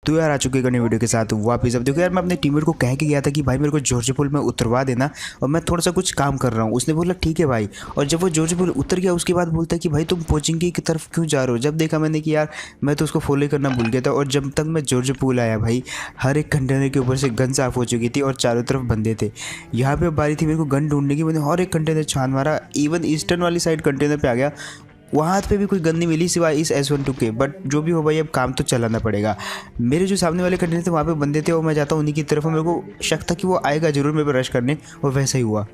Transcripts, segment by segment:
तो यार आ चुके हैं वीडियो के साथ वापस। अब देखो यार, मैं अपने टीममेट को कह के गया था कि भाई मेरे को जॉर्ज पुल में उतरवा देना और मैं थोड़ा सा कुछ काम कर रहा हूँ। उसने बोला ठीक है भाई। और जब वो जॉर्ज पुल उतर गया उसके बाद बोलता है कि भाई तुम पोचिंकी की तरफ क्यों जा रहे हो। जब देखा मैंने कि यार मैं तो उसको फॉलो करना भूल गया था। और जब तक मैं जॉर्ज पुल आया भाई, हर एक कंटेनर के ऊपर से गन साफ हो चुकी थी और चारों तरफ बंदे थे। यहाँ पे बारी थी मेरे को गन ढूंढने की। मैंने हर एक कंटेनर छान मारा, इवन ईस्टर्न वाली साइड कंटेनर पे आ गया, वहाँ पे भी कोई गन नहीं मिली सिवाय इस S12 के। बट जो भी हो भाई, अब काम तो चलाना पड़ेगा। मेरे जो सामने वाले कंटेनर थे वहाँ पे बंदे थे और मैं जाता हूँ उन्हीं की तरफ। मेरे को शक था कि वो आएगा जरूर मेरे पर रश करने, और वैसा ही हुआ।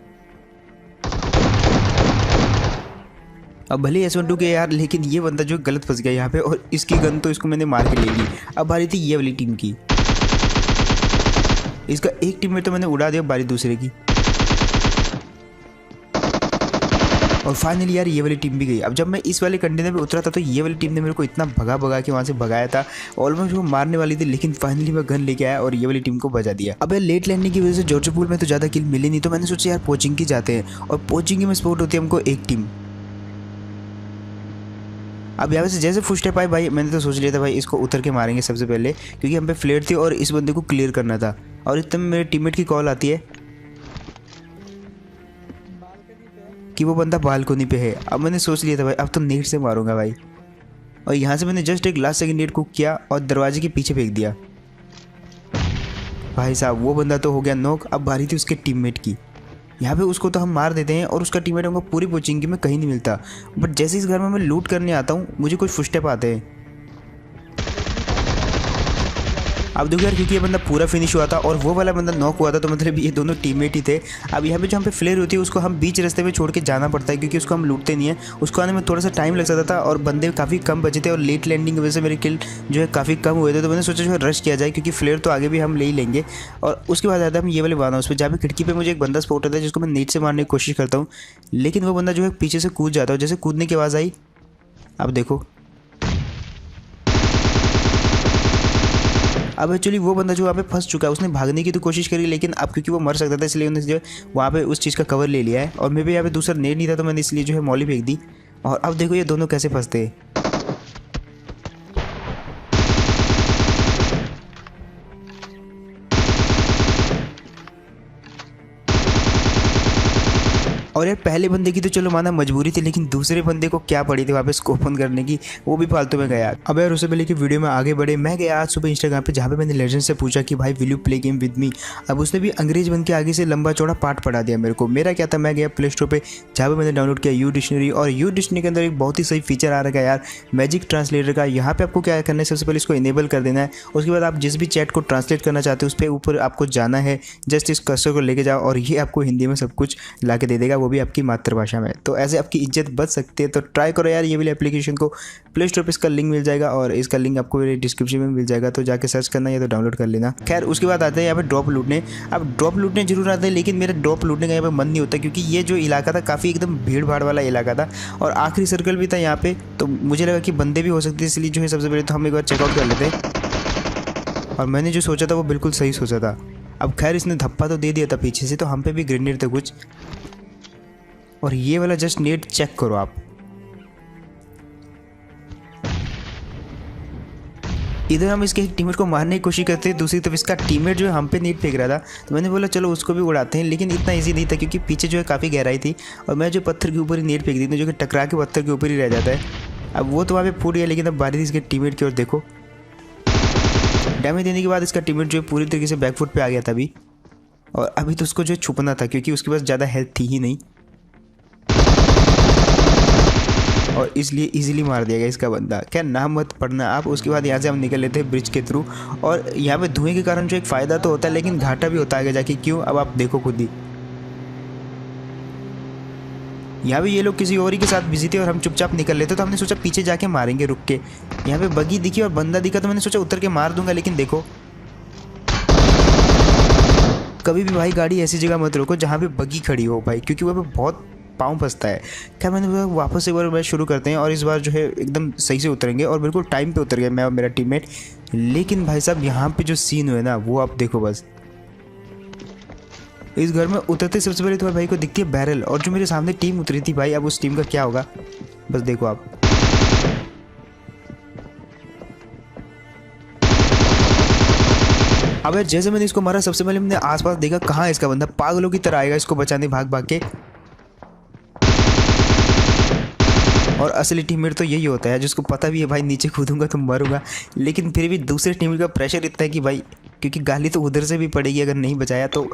अब भले S12 के यार, लेकिन ये बंदा जो गलत फंस गया यहाँ पे, और इसकी गन तो इसको मैंने मार के ले ली। अब बारी थी ये वाली टीम की। इसका एक टीम में तो मैंने उड़ा दिया, बारी दूसरे की। और फाइनली यार ये वाली टीम भी गई। अब जब मैं इस वाले कंटेनर पे उतरा था तो ये वाली टीम ने मेरे को इतना भगा के वहाँ से भगाया था, ऑलमोस्ट वो मारने वाली थी। लेकिन फाइनली मैं गन लेके आया और ये वाली टीम को बजा दिया। अब यार लेट लैंडिंग की वजह से जॉर्ज पुल में तो ज़्यादा किल मिली नहीं, तो मैंने सोचा यार पोचिंकी जाते हैं। और पोचिंकी में स्पॉट होती है हमको एक टीम। अब यहाँ से जैसे फुट स्टेप आए भाई, मैंने तो सोच लिया था भाई इसको उतर के मारेंगे सबसे पहले, क्योंकि हम पे फ्लेयर थी और इस बंदे को क्लियर करना था। और इतने में मेरे टीममेट की कॉल आती है कि वो बंदा बालकोनी पे है। अब मैंने सोच लिया था भाई अब तो नेट से मारूंगा भाई। और यहाँ से मैंने जस्ट एक लास्ट सेकंड नेट कुक किया और दरवाजे के पीछे फेंक दिया। भाई साहब वो बंदा तो हो गया नॉक। अब बारी थी उसके टीममेट की। यहाँ पे उसको तो हम मार देते हैं और उसका टीममेट हमको पूरी पोचिंकी में कहीं नहीं मिलता। बट जैसे इस घर में मैं लूट करने आता हूँ, मुझे कुछ फुटस्टेप आते हैं। अब देखो यार, क्योंकि ये बंदा पूरा फिनिश हुआ था और वो वाला बंदा नॉक हुआ था, तो मतलब ये दोनों टीममेट ही थे। अब यहाँ पे जो हम पे फ्लेयर होती है उसको हम बीच रास्ते में छोड़ के जाना पड़ता है, क्योंकि उसको हम लूटते नहीं है। उसको आने में थोड़ा सा टाइम लग सकता था और बंदे काफ़ी कम बचे थे। और लेट लैंडिंग की वजह से मेरे किल जो है काफ़ी कम हुए थे। तो मैंने सोचा जो है रश किया जाए, क्योंकि फ्लेयर तो आगे भी हम ले ही लेंगे। और उसके बाद आता है हम ये वाले वाना, उस पर जहाँ पे खिड़की पर मुझे एक बंदा स्पॉट होता है जिसको मैं नेट से मारने की कोशिश करता हूँ, लेकिन वो बंदा जो है पीछे से कूद जाता है। जैसे कूदने की आवाज़ आई, अब देखो, अब एक्चुअली वो बंदा जो वहाँ पे फंस चुका है उसने भागने की तो कोशिश करी, लेकिन अब क्योंकि वो मर सकता था इसलिए उन्होंने जो है वहाँ पे उस चीज़ का कवर ले लिया है। और मेरे भी यहाँ पे दूसरा नेट नहीं था, तो मैंने इसलिए जो है मॉली फेंक दी। और अब देखो ये दोनों कैसे फंसते हैं। और यार पहले बंदे की तो चलो माना मजबूरी थी, लेकिन दूसरे बंदे को क्या पड़ी थी वहाँ पे स्कोप ओपन करने की, वो भी फालतू में गया। अब यार उससे पहले कि वीडियो में आगे बढ़े, मैं गया आज सुबह इंस्टाग्राम पे, जहाँ पे मैंने लेजेंड से पूछा कि भाई will you play game with me. अब उसने भी अंग्रेज बन के आगे से लंबा चौड़ा पाठ पढ़ा दिया मेरे को। मेरा क्या था, मैं गया प्ले स्टोर पर, जहाँ पे मैंने डाउनलोड किया यू डिक्शनरी। और यू डिक्शनरी के अंदर एक बहुत ही सही फीचर आ रखा है यार, मैजिक ट्रांसलेटर का। यहाँ पे आपको क्या करना है, सबसे पहले इसको इनेबल कर देना है। उसके बाद आप जिस भी चैट को ट्रांसलेट करना चाहते हो उस पर ऊपर आपको जाना है, जस्ट इस कर्सर को लेके जाओ और ये आपको हिंदी में सब कुछ ला के दे देगा, वो भी आपकी मातृभाषा में। तो ऐसे आपकी इज्जत बच सकती है। तो ट्राई करो यार ये वाली एप्लीकेशन को। प्ले स्टोर पे इसका लिंक मिल जाएगा और इसका लिंक आपको मेरे डिस्क्रिप्शन में मिल जाएगा, तो जाके सर्च करना या तो डाउनलोड कर लेना। खैर उसके बाद आते हैं यहाँ पे ड्रॉप लूटने। अब ड्रॉप लूटने जरूर आते हैं, लेकिन मेरा ड्रॉप लूटने का यहाँ पे मन नहीं होता, क्योंकि ये जो इलाका था काफ़ी एकदम भीड़ भाड़ वाला इलाका था और आखिरी सर्कल भी था यहाँ पे। तो मुझे लगा कि बंदे भी हो सकते, इसलिए जो है सबसे पहले तो हम एक बार चेकआउट कर लेते। और मैंने जो सोचा था वो बिल्कुल सही सोचा था। अब खैर इसने धप्पा तो दे दिया था पीछे से, तो हम पे भी ग्रेनेड था कुछ। और ये वाला जस्ट नेट चेक करो आप, इधर हम इसके टीममेट को मारने की कोशिश करते हैं, दूसरी तरफ इसका टीममेट जो है हम पे नेट फेंक रहा था। तो मैंने बोला चलो उसको भी उड़ाते हैं, लेकिन इतना इजी नहीं था क्योंकि पीछे जो है काफ़ी गहराई थी और मैं जो पत्थर के ऊपर ही नेट फेंक दी थी, जो कि टकरा के पत्थर के ऊपर ही रह जाता है। अब वो तो वहाँ पे फूट गया, लेकिन अब बारी थी इसके टीममेट की। और देखो डैमेज देने के बाद इसका टीममेट जो है पूरी तरीके से बैकफुट पे आ गया था अभी। और अभी तो उसको जो है छुपना था, क्योंकि उसके पास ज़्यादा हेल्थ थी ही नहीं, और इसलिए इजीली मार दिया गया इसका बंदा। क्या नाम मत पढ़ना आप। उसके बाद यहाँ से हम निकल लेते हैं ब्रिज के थ्रू। और यहाँ पे धुएं के कारण जो एक फ़ायदा तो होता है, लेकिन घाटा भी होता है आगे जाके। क्यों, अब आप देखो खुद ही। यहाँ पे ये लोग किसी और ही के साथ बिजी थे और हम चुपचाप निकल लेते, तो हमने सोचा पीछे जाके मारेंगे रुक के। यहाँ पे बगी दिखी और बंदा दिखा, तो मैंने सोचा उतर के मार दूंगा, लेकिन देखो कभी भी भाई गाड़ी ऐसी जगह मत रोको जहाँ पे बगी खड़ी हो भाई, क्योंकि वहाँ पे बहुत पाँव फंसता है। क्या मैंने बोला वापस एक बार मैच शुरू करते हैं और इस बार जो है एकदम सही से उतरेंगे। और बिल्कुल टाइम पे उतर गया मैं और मेरा टीममेट। लेकिन भाई साहब यहाँ पे जो सीन हुए ना वो आप देखो बस। इस घर में उतरते सबसे पहले तुम्हारे भाई को दिखती है बैरल, और जो मेरे सामने टीम उतरी थी भाई, अब उस टीम का क्या होगा बस देखो आप। अब यार जैसे मैंने इसको मारा सबसे पहले मैंने आसपास देखा कहाँ है इसका बंदा, पागलों की तरह आएगा इसको बचाने भाग भाग के। और असली टीममेट तो यही होता है जिसको पता भी है भाई नीचे कूदूंगा तो मरूंगा, लेकिन फिर भी दूसरे टीममेट का प्रेशर इतना है कि भाई क्योंकि गाली तो उधर से भी पड़ेगी अगर नहीं बचाया तो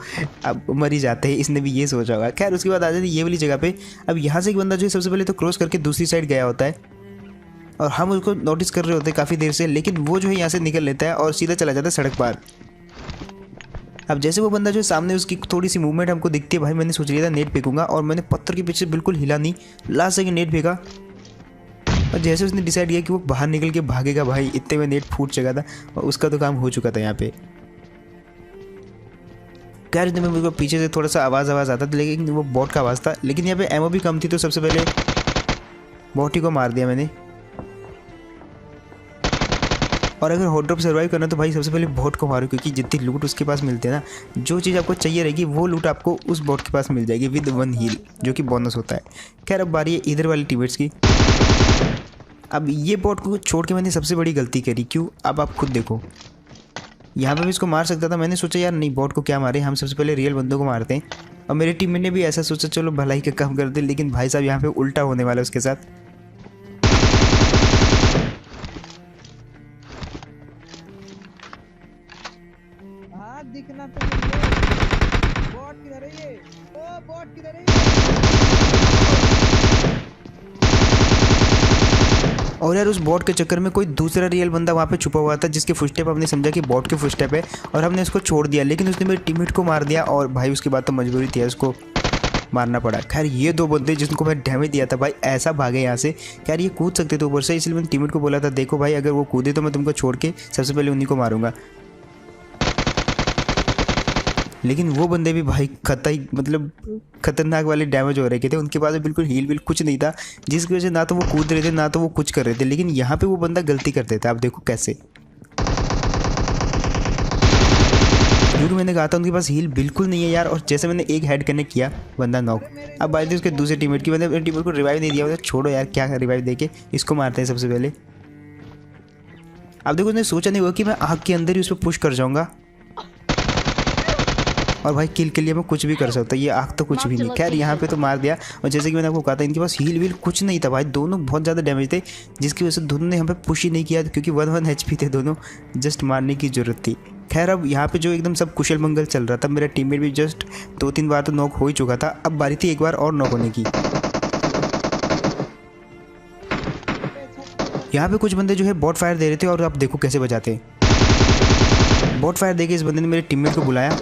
अब मर ही जाते हैं, इसने भी ये सोचा होगा। खैर उसके बाद आ जाती ये वाली जगह पे। अब यहाँ से एक बंदा जो है सबसे पहले तो क्रॉस करके दूसरी साइड गया होता है और हम उसको नोटिस कर रहे होते हैं काफ़ी देर से, लेकिन वो जो है यहाँ से निकल लेता है और सीधा चला जाता है सड़क पार। अब जैसे वो बंदा जो है सामने उसकी थोड़ी सी मूवमेंट हमको दिखती है, भाई मैंने सोच लिया था नेट फेंकूंगा और मैंने पत्थर के पीछे बिल्कुल हिला नहीं, लास्ट सेकंड नेट फेंका और जैसे उसने डिसाइड किया कि वो बाहर निकल के भागेगा, भाई इतने में नेट फूट चुका था और उसका तो काम हो चुका था यहाँ पे। खैर इतने में मेरे को पीछे से थोड़ा सा आवाज़ आता था, लेकिन वो बॉट का आवाज़ था, लेकिन यहाँ पे एमओ भी कम थी तो सबसे पहले बॉट ही को मार दिया मैंने। और अगर हॉट ड्रॉप सर्वाइव करना तो भाई सबसे पहले बॉट को मारो, क्योंकि जितनी लूट उसके पास मिलते हैं ना, जो चीज़ आपको चाहिए रहेगी वो लूट आपको उस बॉट के पास मिल जाएगी विद 1 हील, जो कि बोनस होता है। खैर अब बारी है इधर वाली टीममेट्स की। अब ये बॉट को छोड़ के मैंने सबसे बड़ी गलती करी, क्यों अब आप खुद देखो। यहाँ पे भी इसको मार सकता था, मैंने सोचा यार नहीं बॉट को क्या मारे, हम सबसे पहले रियल बंदों को मारते हैं। और मेरे टीममेट ने भी ऐसा सोचा चलो भलाई का काम करते, लेकिन भाई साहब यहाँ पे उल्टा होने वाला है उसके साथ। दिखना तो बॉट किधर है ये? ओ बॉट किधर है ये? और यार उस बॉट के चक्कर में कोई दूसरा रियल बंदा वहाँ पे छुपा हुआ था, जिसके फुटस्टेप हमने समझा कि बॉट के फुटस्टेप है और हमने उसको छोड़ दिया, लेकिन उसने मेरे टीममेट को मार दिया और भाई उसके बाद तो मजबूरी थी उसको मारना पड़ा। खैर ये 2 बंदे जिनको मैं डैमेज दिया था भाई ऐसा भागे यहाँ से। खैर ये कूद सकते थे ऊपर से, इसलिए मैंने टीममेट को बोला था देखो भाई अगर वो कूदे तो मैं तुमको छोड़ के सबसे पहले उन्हीं को मारूंगा। लेकिन वो बंदे भी भाई मतलब खतरनाक वाले डैमेज हो रहे थे, उनके पास बिल्कुल हील विल कुछ नहीं था, जिसकी वजह से ना तो वो कूद रहे थे ना तो वो कुछ कर रहे थे। लेकिन यहाँ पे वो बंदा गलती कर देता है, आप देखो कैसे, क्योंकि मैंने कहा था उनके पास हील बिल्कुल नहीं है यार। और जैसे मैंने एक हेड कनेक्ट किया बंदा नॉक। अब बात थी उसके दूसरे टीममेट की, मैंने अपने टीममेट को रिवाइव नहीं दिया, मतलब छोड़ो यार क्या रिवाइव देके इसको मारते हैं सबसे पहले। अब देखो उसने सोचा नहीं हुआ कि मैं आग के अंदर ही उस पर पुश कर जाऊँगा और भाई किल के लिए मैं कुछ भी कर सकता, ये आग तो कुछ भी नहीं। खैर यहाँ पे तो मार दिया। और जैसे कि मैंने आपको कहा था इनके पास हील वील कुछ नहीं था भाई, दोनों बहुत ज़्यादा डैमेज थे, जिसकी वजह से दोनों ने यहाँ पे पुश ही नहीं किया, क्योंकि 1-1 HP थे दोनों, जस्ट मारने की ज़रूरत थी। खैर अब यहाँ पे जो एकदम सब कुशल मंगल चल रहा था, मेरा टीममेट भी जस्ट 2-3 बार तो नॉक हो ही चुका था, अब बारी थी एक बार और नॉक होने की। यहाँ पे कुछ बंदे जो है बॉट फायर दे रहे थे और आप देखो कैसे बजाते हैं। बॉट फायर देके इस बंदे ने मेरे टीममेट को बुलाया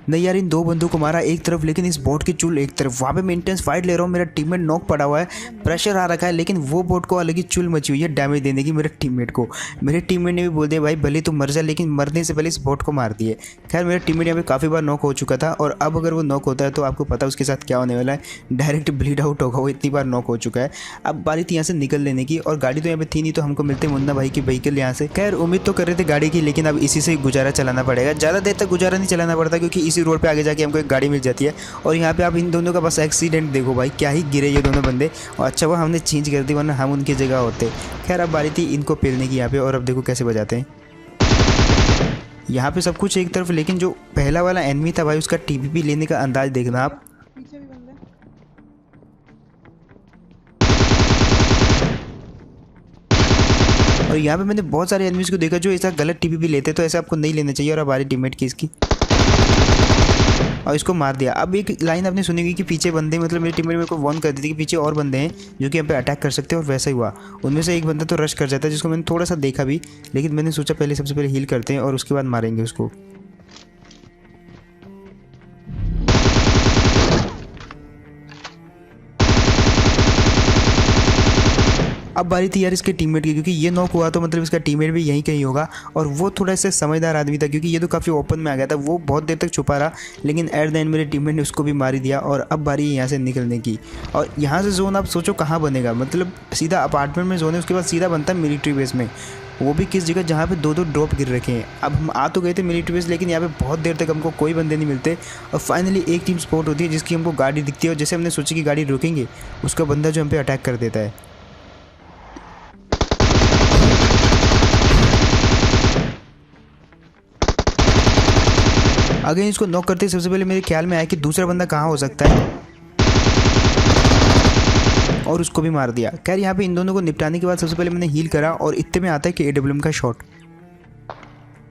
नहीं यार, इन 2 बंदों को मारा एक तरफ, लेकिन इस बोट की चुल एक तरफ। वहाँ पे मैं इंटेंस फाइट ले रहा हूँ, मेरा टीममेट नॉक पड़ा हुआ है, प्रेशर आ रखा है, लेकिन वो बोट को अलग ही चुल मची हुई है डैमेज देने की मेरे टीममेट को। मेरे टीममेट ने भी बोल दिया भाई भले तू मर जा, लेकिन मरने से पहले इस बोट को मार दिए। खैर मेरा टीममेट यहाँ पे काफ़ी बार नॉक हो चुका था, और अब अगर वो नॉक होता है तो आपको पता है उसके साथ क्या होने वाला है, डायरेक्ट ब्लीड आउट होगा, वो इतनी बार नॉक हो चुका है। अब बारी थी यहाँ से निकल लेने की, और गाड़ी तो यहाँ पे थी नहीं, तो हमको मिलते मुन्ना भाई की व्हीकल यहाँ से। खैर उम्मीद तो कर रहे थे गाड़ी की, लेकिन अब इसी से गुजारा चलाना पड़ेगा। ज़्यादा देर तक गुजारा नहीं चलाना पड़ता, क्योंकि इसी रोड पर आगे जाके एक गाड़ी मिल जाती है। और यहाँ पे आप इन दोनों का बस एक्सीडेंट देखो भाई, क्या ही गिरे ये दोनों बंदे। और अच्छा वो हमने चेंज कर दी, वरना हम उनकी जगह होते। खैर अब बारी थी इनको पेलने की यहाँ पे, और अब देखो कैसे बजाते हैं। यहाँ पे सब कुछ एक तरफ, लेकिन जो पहला वाला एनिमी था भाई, उसका टीपीपी लेने का अंदाज देखना आप। और यहाँ पे मैंने बहुत सारे एनिमीज को देखा जो ऐसा गलत टीपीपी लेते, तो ऐसे आपको नहीं लेना चाहिए। और हमारी टीममेट की इसकी और इसको मार दिया। अब एक लाइन आपने सुनी होगी कि पीछे बंदे, मतलब मेरे टीममेट मेरे को वार्न कर दी थी कि पीछे और बंदे हैं जो कि यहाँ पे अटैक कर सकते हैं, और वैसा ही हुआ। उनमें से एक बंदा तो रश कर जाता है, जिसको मैंने थोड़ा सा देखा भी, लेकिन मैंने सोचा पहले सबसे पहले हील करते हैं और उसके बाद मारेंगे उसको। अब बारी थी यार इसके टीममेट की, क्योंकि ये नॉक हुआ तो मतलब इसका टीममेट भी यहीं कहीं होगा, और वो थोड़ा सा समझदार आदमी था, क्योंकि ये तो काफ़ी ओपन में आ गया था। वो बहुत देर तक छुपा रहा, लेकिन एट द एंड मेरे टीममेट ने उसको भी मार दिया। और अब बारी है यहाँ से निकलने की, और यहाँ से जोन आप सोचो कहाँ बनेगा, मतलब सीधा अपार्टमेंट में जोन है, उसके बाद सीधा बनता है मिलिट्री बेस में। वो भी किस जगह जहाँ पे 2-2 ड्रॉप गिर रखे हैं। अब हम आ तो गए थे मिलिट्री बेस, लेकिन यहाँ पे बहुत देर तक हमको कोई बंदे नहीं मिलते और फाइनली एक टीम स्पॉट होती है जिसकी हमको गाड़ी दिखती है और जैसे हमने सोची कि गाड़ी रुकेंगे उसका बंदा जो हम पे अटैक कर देता है। अगर इसको नॉक करते सबसे पहले मेरे ख्याल में आया कि दूसरा बंदा कहाँ हो सकता है और उसको भी मार दिया। खैर यहाँ पे इन दोनों को निपटाने के बाद सबसे पहले मैंने हील करा और इतने में आता है कि AWM का शॉट।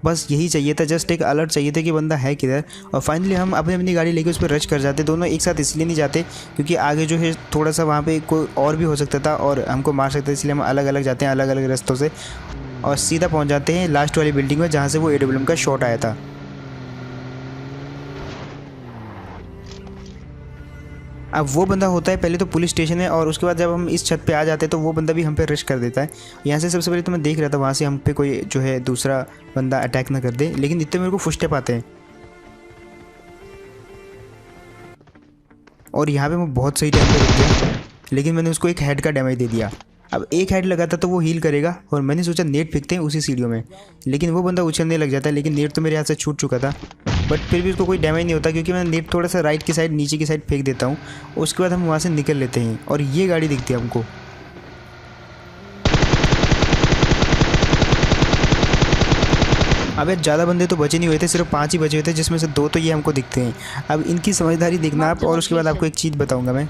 बस यही चाहिए था, जस्ट एक अलर्ट चाहिए था कि बंदा है किधर। और फाइनली हम अपनी अपनी गाड़ी लेके उस पर रश कर जाते। दोनों एक साथ इसलिए नहीं जाते क्योंकि आगे जो है थोड़ा सा वहाँ पे कोई और भी हो सकता था और हमको मार सकता था, इसलिए हम अलग अलग जाते हैं अलग अलग रास्तों से और सीधा पहुँच जाते हैं लास्ट वाली बिल्डिंग में जहाँ से वो AWM का शॉट आया था। अब वो बंदा होता है पहले तो पुलिस स्टेशन में और उसके बाद जब हम इस छत पे आ जाते हैं तो वो बंदा भी हम पे रश कर देता है। यहाँ से सबसे पहले तो मैं देख रहा था वहाँ से हम पे कोई जो है दूसरा बंदा अटैक ना कर दे, लेकिन इतने मेरे को फुटस्टेप आते हैं और यहाँ पे मैं बहुत सही टाइम पे रुक गया, लेकिन मैंने उसको एक हेड का डैमेज दे दिया। अब एक हेड लगा था तो वो हील करेगा और मैंने सोचा नेट फेंकते हैं उसी सीढ़ियों में, लेकिन वो बंदा उछलने लग जाता है, लेकिन नेट तो मेरे हाथ से छूट चुका था। बट फिर भी उसको कोई डैमेज नहीं होता क्योंकि मैं नेट थोड़ा सा राइट की साइड नीचे की साइड फेंक देता हूँ। उसके बाद हम वहाँ से निकल लेते हैं और ये गाड़ी दिखती है हमको। अब ज़्यादा बंदे तो बचे नहीं हुए थे, सिर्फ 5 ही बचे हुए थे जिसमें से 2 तो ये हमको दिखते हैं। अब इनकी समझदारी देखना आप और उसके बाद आपको एक चीज़ बताऊँगा मैं।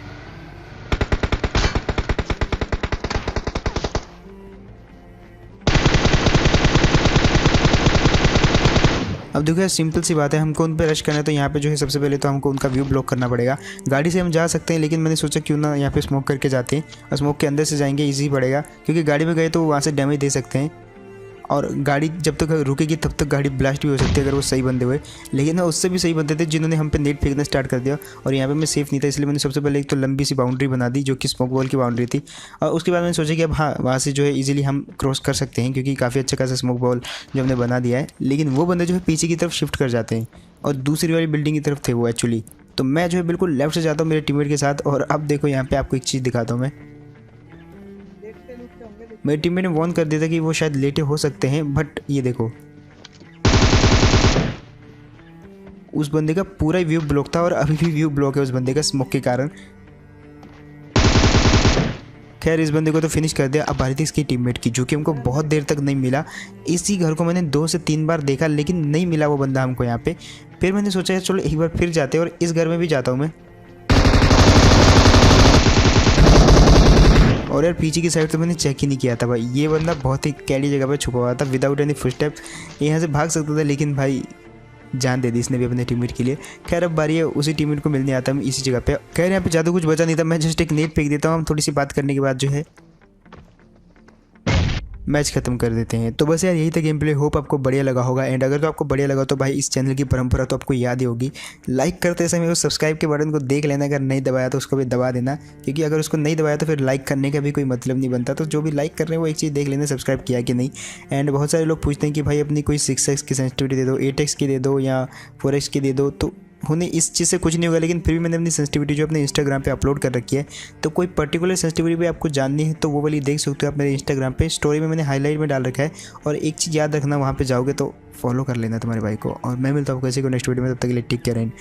अब देखो यार सिंपल सी बात है, हमको उन पे रश करना है तो यहाँ पे जो है सबसे पहले तो हमको उनका व्यू ब्लॉक करना पड़ेगा। गाड़ी से हम जा सकते हैं लेकिन मैंने सोचा क्यों ना यहाँ पे स्मोक करके जाते हैं और स्मोक के अंदर से जाएंगे, इजी पड़ेगा क्योंकि गाड़ी में गए तो वहाँ से डैमेज दे सकते हैं और गाड़ी जब तक रुकेगी तब तक गाड़ी ब्लास्ट भी हो सकती है अगर वो सही बंदे हुए। लेकिन उससे भी सही बंदे थे जिन्होंने हम पे नेट फेंकना स्टार्ट कर दिया और यहाँ पे मैं सेफ नहीं था, इसलिए मैंने सबसे पहले एक तो लंबी सी बाउंड्री बना दी जो कि स्मोक वॉल की बाउंड्री थी और उसके बाद मैंने सोचा कि अब हाँ वहाँ से जो है इजीली हम क्रॉस कर सकते हैं क्योंकि काफ़ी अच्छा खासा स्मोक वॉल जो हमने बना दिया है। लेकिन वो बंदे जो है पीछे की तरफ शिफ्ट कर जाते हैं और दूसरी वाली बिल्डिंग की तरफ थे वो एक्चुअली। तो मैं जो है बिल्कुल लेफ्ट से जाता हूँ मेरे टीममेट के साथ और अब देखो यहाँ पे आपको एक चीज़ दिखाता हूँ मैं। मेरे टीममेट ने वार्न कर दिया था कि वो शायद लेटे हो सकते हैं, बट ये देखो उस बंदे का पूरा व्यू ब्लॉक था और अभी भी व्यू ब्लॉक है उस बंदे का स्मोक के कारण। खैर इस बंदे को तो फिनिश कर दिया। अब बारी थी इसकी टीममेट की जो कि हमको बहुत देर तक नहीं मिला। इसी घर को मैंने 2 से 3 बार देखा लेकिन नहीं मिला वो बंदा हमको यहाँ पे। फिर मैंने सोचा चलो एक बार फिर जाते हैं और इस घर में भी जाता हूँ मैं। और यार पीछे की साइड तो मैंने चेक ही नहीं किया था भाई, ये बंदा बहुत ही कैडी जगह पर छुपा हुआ था विदाउट एनी फुटस्टेप। यहाँ से भाग सकता था लेकिन भाई जान दे दी इसने भी अपने टीममेट के लिए। खैर अब बारी है उसी टीममेट को मिलने आता मैं इसी जगह पे। खैर यहाँ पे ज़्यादा कुछ बचा नहीं था, मैं जस्ट एक नेट फेंक देता हूँ। हम थोड़ी सी बात करने के बाद जो है मैच खत्म कर देते हैं। तो बस यार यही था गेम प्ले। होप आपको बढ़िया लगा होगा एंड अगर तो आपको बढ़िया लगा तो भाई इस चैनल की परंपरा तो आपको याद ही होगी, लाइक करते समय उस सब्सक्राइब के बटन को देख लेना। अगर नहीं दबाया तो उसको भी दबा देना क्योंकि अगर उसको नहीं दबाया तो फिर लाइक करने का भी कोई मतलब नहीं बनता। तो जो भी लाइक कर रहे हैं वो एक चीज़ देख लेना सब्सक्राइब किया कि नहीं। एंड बहुत सारे लोग पूछते हैं कि भाई अपनी कोई 6x की सेंसिटिविटी दे दो, 8x की दे दो या 4x की दे दो। तो उन्हें इस चीज़ से कुछ नहीं होगा, लेकिन फिर भी मैंने अपनी सेंसिटिविटी जो अपने इंस्टाग्राम पे अपलोड कर रखी है। तो कोई पर्टिकुलर सेंसिटिविटी भी आपको जाननी है तो वो वाली देख सकते हो आप मेरे इंस्टाग्राम पे, स्टोरी में मैंने हाईलाइट में डाल रखा है। और एक चीज़ याद रखना, वहाँ पे जाओगे तो फॉलो कर लेना तुम्हारे भाई को। और मैं मिलता हूँ किसी को नेक्स्ट वीडियो में, तब तक के लिए टेक केयर एंड